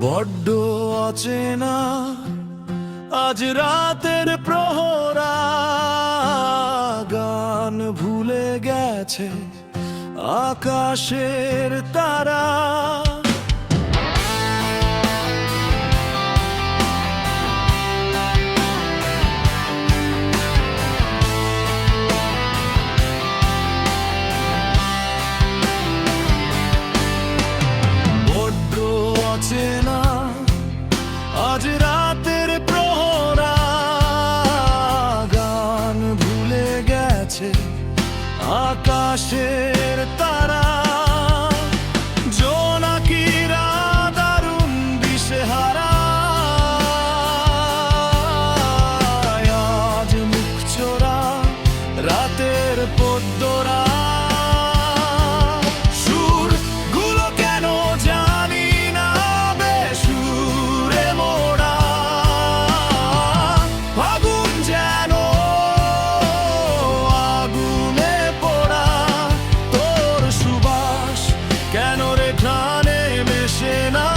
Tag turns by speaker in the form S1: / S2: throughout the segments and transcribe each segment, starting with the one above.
S1: বড্ড অচেনা আজ রাতের প্রহরা, গান ভুলে গেছে আকাশের তারা। বড্ড অচেনা আজ রাতের প্রহরা, গান ভুলে গেছে আকাশের তারা। জোনাকিরা দারুণ দিশেহারা, আজ মুখ চোরা রাতের পদ্মরা। সুরগুলো কেন জানি না বেসুরে মোড়া, আগুন যেন আগুনে পোড়া। তোর সুবাস কেন রে ঘ্রাণে মেশে না,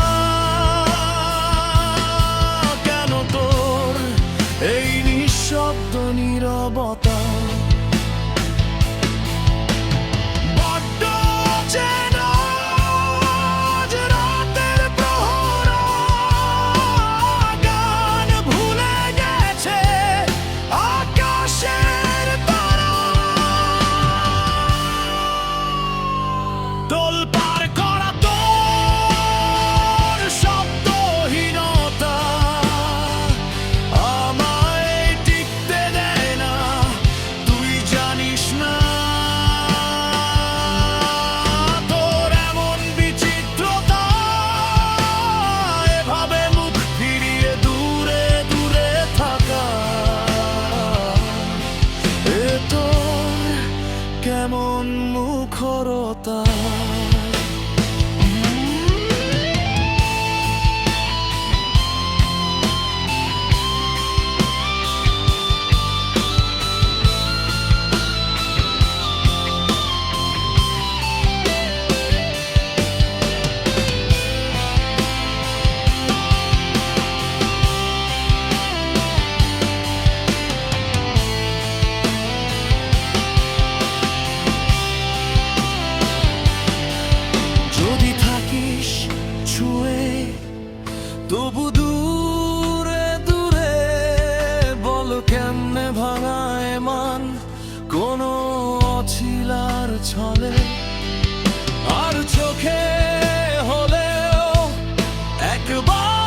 S1: কেন তোর এই নিঃশব্দ নীরবতা। বড্ড অচেনা আজ রাতের প্রহরা, গান ভুলে গেছে আকাশের তারা। তোলপাড় করা তোর শব্দহীনতা আমায় টিকতে দেয় না, তুই জানিস না। তোর এমন বিচিত্রতা, এভাবে মুখ ফিরিয়ে দূরে দূরে থাকা, এ তোর কেমন মুখরতা। যদি থাকিস ছুঁয়ে তবু দূরে দূরে, বল কেমনে ভাঙায় মান কোনো অছিলার ছলে। আর চোখে হলেও একবার